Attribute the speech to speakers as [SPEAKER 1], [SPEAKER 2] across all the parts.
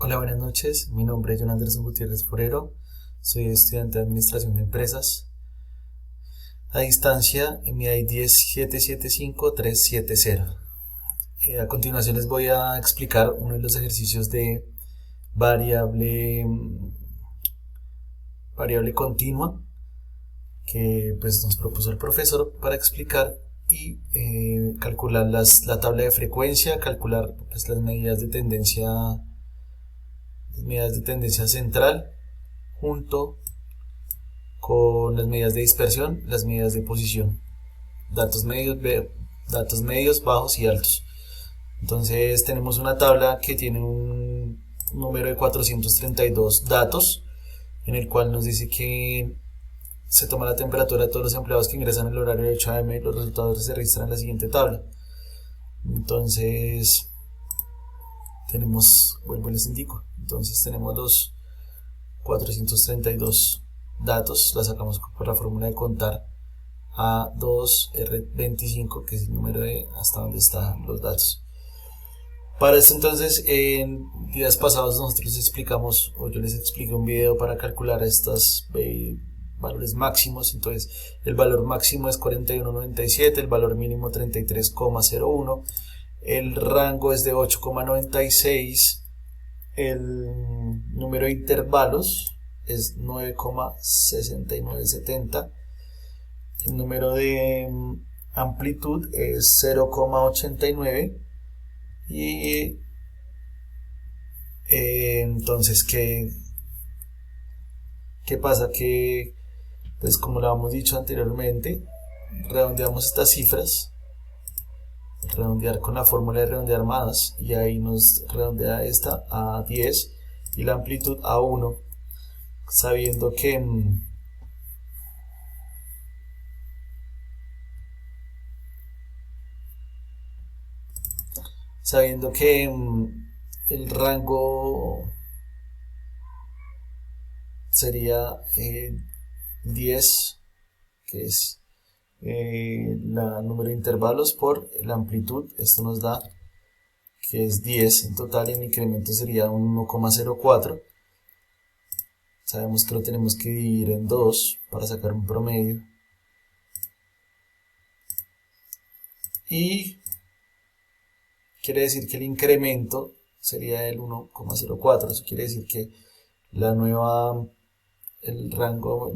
[SPEAKER 1] Hola, buenas noches. Mi nombre es John Anderson Gutiérrez Forero. Soy estudiante de Administración de Empresas. A distancia, mi ID es 775370. A continuación les voy a explicar uno de los ejercicios de variable, variable continua que pues, nos propuso el profesor para explicar y calcular la tabla de frecuencia, calcular pues, las medidas de tendencia central junto con las medidas de dispersión, las medidas de posición, datos medios, bajos y altos. Entonces tenemos una tabla que tiene un número de 432 datos, en el cual nos dice que se toma la temperatura de todos los empleados que ingresan en el horario de 8 a.m. Los resultados se registran en la siguiente tabla. Entonces vuelvo y les indico, entonces tenemos los 432 datos, la sacamos por la fórmula de contar A2R25, que es el número de hasta donde están los datos. Para esto entonces, en días pasados nosotros explicamos, o yo les expliqué un video para calcular estos valores máximos. Entonces el valor máximo es 41.97, el valor mínimo 33.01, el rango es de 8.96, el número de intervalos es 9.6970, el número de amplitud es 0.89 y entonces ¿qué pasa? Que pues como lo habíamos dicho anteriormente, redondeamos estas cifras, redondear con la fórmula de redondear más, y ahí nos redondea esta a 10 y la amplitud a 1, sabiendo que el rango sería 10, que es el número de intervalos por la amplitud. Esto nos da que es 10 en total, y el incremento sería un 1.04. Sabemos que lo tenemos que dividir en 2 para sacar un promedio, y quiere decir que el incremento sería el 1.04. Eso quiere decir que el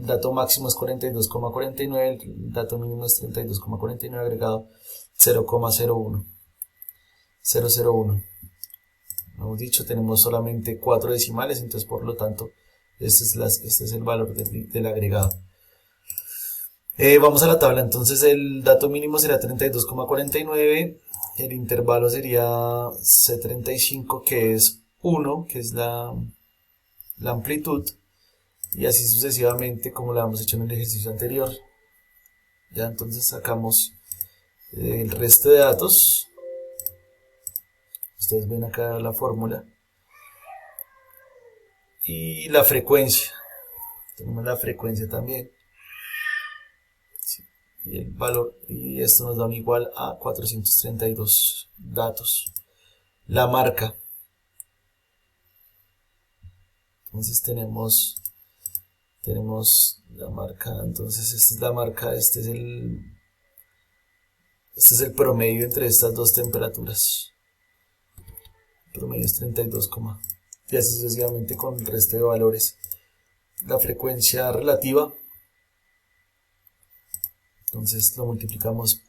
[SPEAKER 1] dato máximo es 42.49, el dato mínimo es 32.49 agregado 0.01. Como hemos dicho, tenemos solamente 4 decimales, entonces por lo tanto este es el valor del agregado. Vamos a la tabla. Entonces el dato mínimo sería 32.49, el intervalo sería C35, que es 1, que es la amplitud, y así sucesivamente como lo hemos hecho en el ejercicio anterior. Ya entonces sacamos el resto de datos. Ustedes ven acá la fórmula y la frecuencia. Tenemos la frecuencia también, y el valor, y esto nos da un igual a 432 datos. La marca, entonces tenemos la marca. Entonces esta es la marca, este es el promedio entre estas dos temperaturas. El promedio es 32, y así sucesivamente con el resto de valores. La frecuencia relativa, entonces lo multiplicamos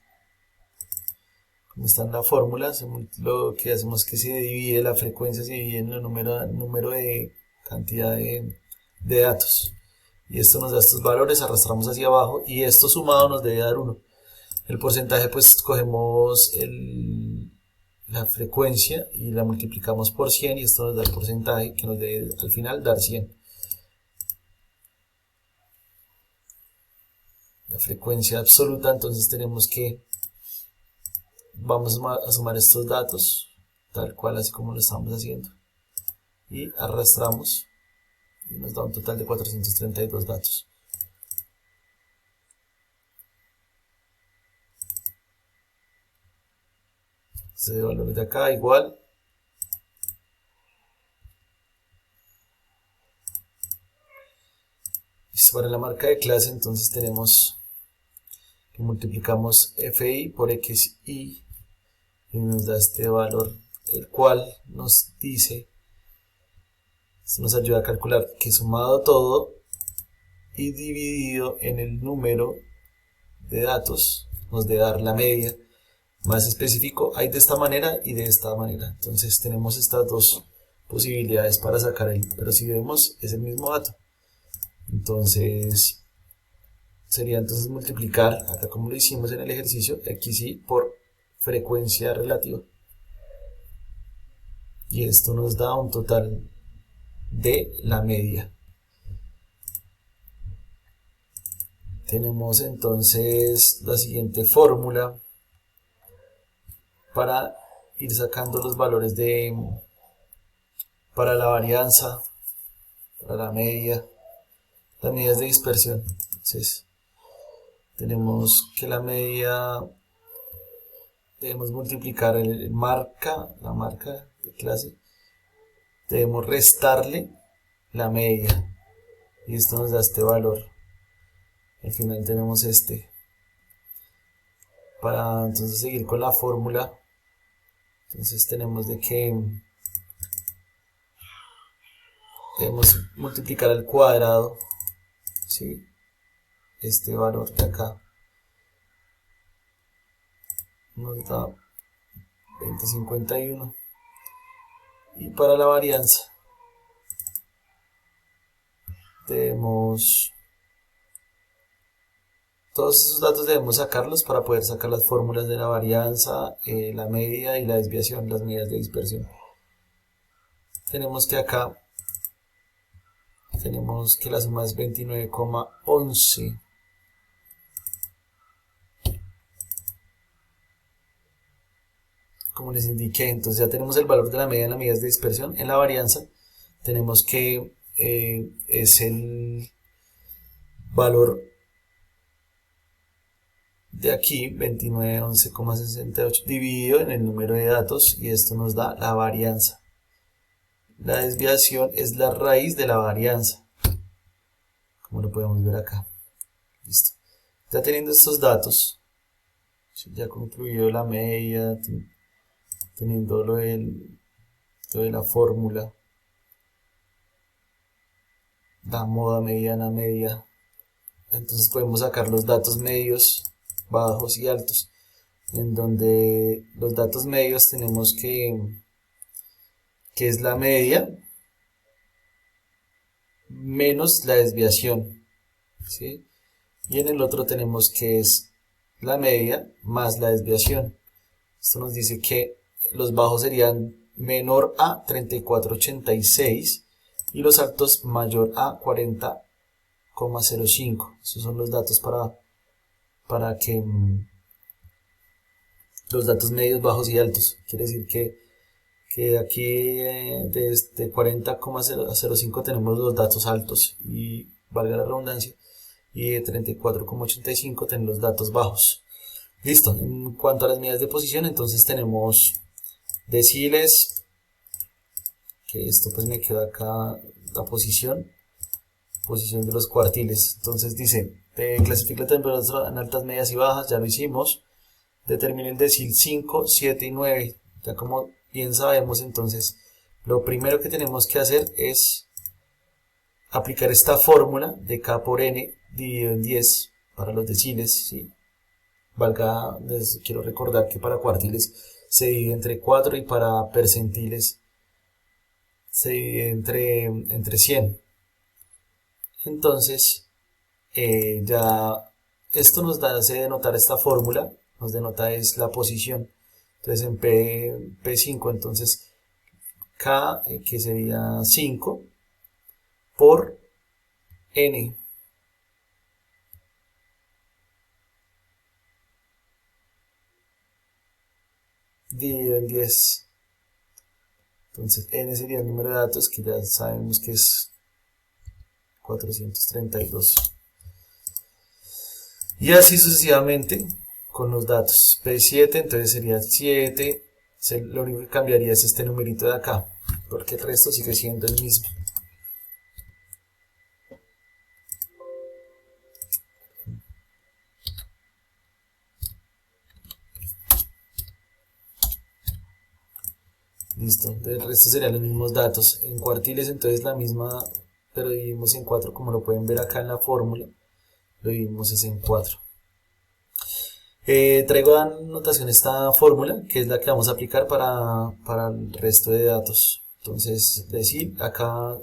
[SPEAKER 1] como está en la fórmula. Lo que hacemos es que se divide la frecuencia, se divide en el número de cantidad de datos, y esto nos da estos valores, arrastramos hacia abajo y esto sumado nos debe dar 1. El porcentaje, pues cogemos la frecuencia y la multiplicamos por 100, y esto nos da el porcentaje que nos debe al final dar 100. La frecuencia absoluta, entonces vamos a sumar estos datos tal cual, así como lo estamos haciendo, y arrastramos y nos da un total de 432 datos. Este valor de acá igual Para la marca de clase entonces tenemos que multiplicamos fi por xi y nos da este valor, el cual nos dice, esto nos ayuda a calcular que sumado todo y dividido en el número de datos nos debe dar la media. Más específico, hay de esta manera y de esta manera. Entonces tenemos estas dos posibilidades para sacar el, pero si vemos es el mismo dato. Entonces sería entonces multiplicar, acá como lo hicimos en el ejercicio, xi por frecuencia relativa. Y esto nos da un total de la media. Tenemos entonces la siguiente fórmula para ir sacando los valores para la varianza, para la media, las medidas de dispersión. Entonces tenemos que la media debemos multiplicar la marca de clase, debemos restarle la media y esto nos da este valor. Al final tenemos este. Para entonces seguir con la fórmula, entonces tenemos de que debemos multiplicar al cuadrado, ¿sí? Este valor de acá nos da 2051. Y para la varianza debemos, todos esos datos debemos sacarlos para poder sacar las fórmulas de la varianza, la media y la desviación, las medidas de dispersión. Tenemos que acá tenemos que la suma es 29,11. Como les indiqué, entonces ya tenemos el valor de la media en las medidas de dispersión. En la varianza tenemos que es el valor de aquí, 2911,68, dividido en el número de datos, y esto nos da la varianza. La desviación es la raíz de la varianza, como lo podemos ver acá. Listo. Ya teniendo estos datos, ya concluido la media, teniendo lo de la fórmula, la moda mediana media, entonces podemos sacar los datos medios, bajos y altos, en donde los datos medios tenemos que es la media menos la desviación, ¿sí? Y en el otro tenemos que es la media más la desviación. Esto nos dice que los bajos serían menor a 34,86 y los altos mayor a 40,05. Esos son los datos para que los datos medios, bajos y altos. Quiere decir que aquí desde 40,05 tenemos los datos altos, y valga la redundancia, y de 34,85 tenemos los datos bajos. Listo. En cuanto a las medidas de posición, entonces tenemos deciles, que esto pues me queda acá la posición de los cuartiles. Entonces dice, clasifica la temperatura en altas, medias y bajas, ya lo hicimos. Determine el decil 5, 7 y 9, ya como bien sabemos. Entonces lo primero que tenemos que hacer es aplicar esta fórmula de K por N dividido en 10 para los deciles, ¿sí? Les quiero recordar que para cuartiles se divide entre 4 y para percentiles se divide entre 100. Entonces ya esto nos hace denotar esta fórmula, nos denota es la posición. Entonces en P5, entonces K, que sería 5 por N, dividido en 10. Entonces N sería el número de datos, que ya sabemos que es 432. Y así sucesivamente con los datos. P7, entonces sería 7. Lo único que cambiaría es este numerito de acá, porque el resto sigue siendo el mismo. Listo, el resto serían los mismos datos. En cuartiles entonces la misma, pero dividimos en 4, como lo pueden ver acá en la fórmula, lo dividimos es en 4. Traigo a notación esta fórmula, que es la que vamos a aplicar para el resto de datos. Entonces, decir, acá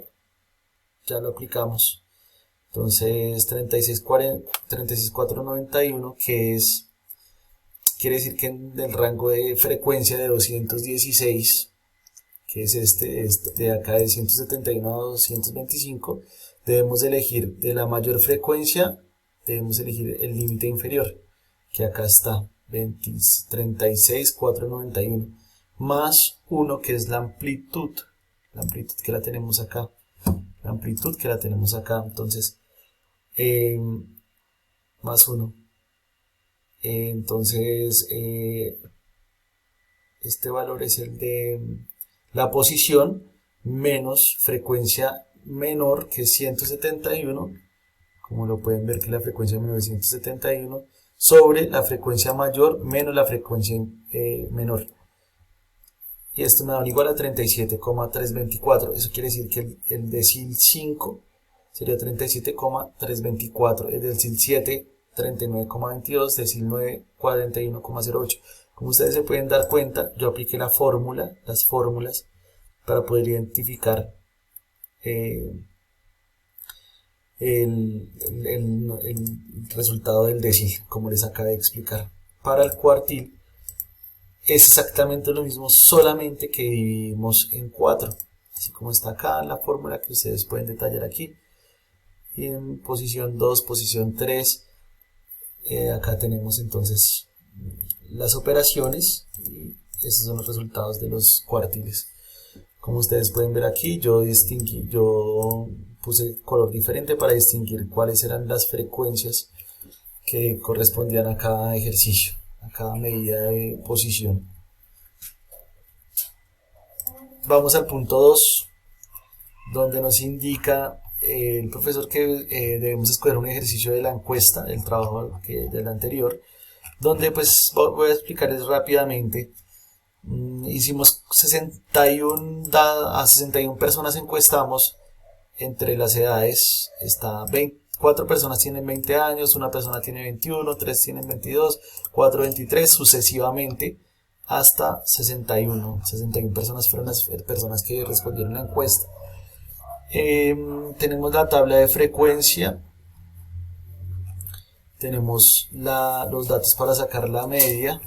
[SPEAKER 1] ya lo aplicamos. Entonces, 36.491, quiere decir que en el rango de frecuencia de 216, que es este de acá de 171 a 225, debemos elegir de la mayor frecuencia, debemos elegir el límite inferior, que acá está, 36.491, más 1 que es la amplitud que la tenemos acá, entonces, más 1, entonces, este valor es el de la posición menos frecuencia menor, que es 171, como lo pueden ver que la frecuencia menor es 171, sobre la frecuencia mayor menos la frecuencia menor. Y esto me da igual a 37,324. Eso quiere decir que el decil 5 sería 37,324, el decil 7, 39,22, decil 9, 41,08. Como ustedes se pueden dar cuenta, yo apliqué las fórmulas, para poder identificar el resultado del decil, como les acabé de explicar. Para el cuartil es exactamente lo mismo, solamente que dividimos en 4, así como está acá la fórmula que ustedes pueden detallar aquí. Y en posición 2, posición 3, acá tenemos entonces las operaciones, y estos son los resultados de los cuartiles. Como ustedes pueden ver aquí, yo puse color diferente para distinguir cuáles eran las frecuencias que correspondían a cada ejercicio, a cada medida de posición. Vamos al punto 2, donde nos indica el profesor que debemos escoger un ejercicio de la encuesta, del trabajo del anterior, donde pues voy a explicarles rápidamente. Hicimos 61 personas, encuestamos entre las edades. 4 personas tienen 20 años, una persona tiene 21, 3 tienen 22, 4 23, sucesivamente hasta 61 personas fueron las personas que respondieron la encuesta. Tenemos la tabla de frecuencia, tenemos los datos para sacar la media,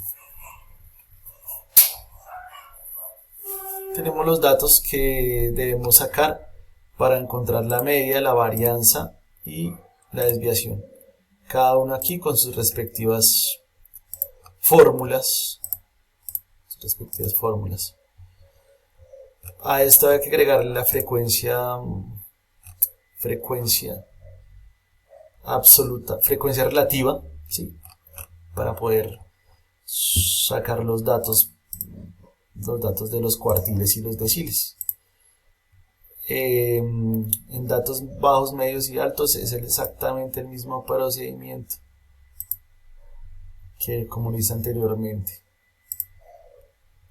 [SPEAKER 1] tenemos los datos que debemos sacar para encontrar la media, la varianza y la desviación. Cada uno aquí con sus respectivas fórmulas. A esto hay que agregarle la frecuencia absoluta, frecuencia relativa, ¿sí? Para poder sacar los datos de los cuartiles y los deciles. En datos bajos, medios y altos es exactamente el mismo procedimiento que como lo hice anteriormente.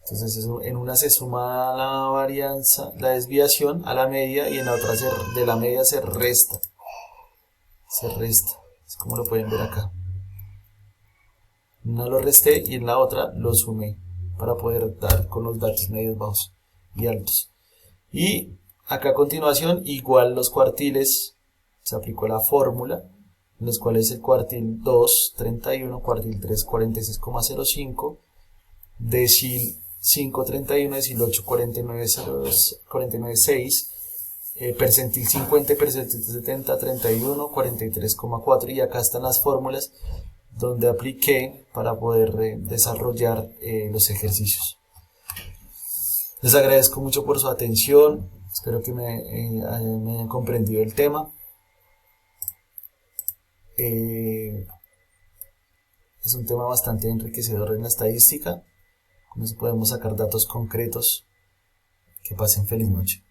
[SPEAKER 1] Entonces en una se suma la varianza, la desviación a la media, y en la otra de la media se resta, es como lo pueden ver acá. En una lo resté y en la otra lo sumé para poder dar con los datos medios, bajos y altos. Y acá a continuación, igual los cuartiles, se aplicó la fórmula, en los cuales el cuartil 2, 31, cuartil 3, 46,05, decil 5, 31, decil 8, 49,6, percentil 50, percentil 70, 31, 43,4, y acá están las fórmulas donde apliqué para poder desarrollar los ejercicios. Les agradezco mucho por su atención, espero que me hayan comprendido el tema. Es un tema bastante enriquecedor en la estadística, con eso podemos sacar datos concretos. Que pasen feliz noche.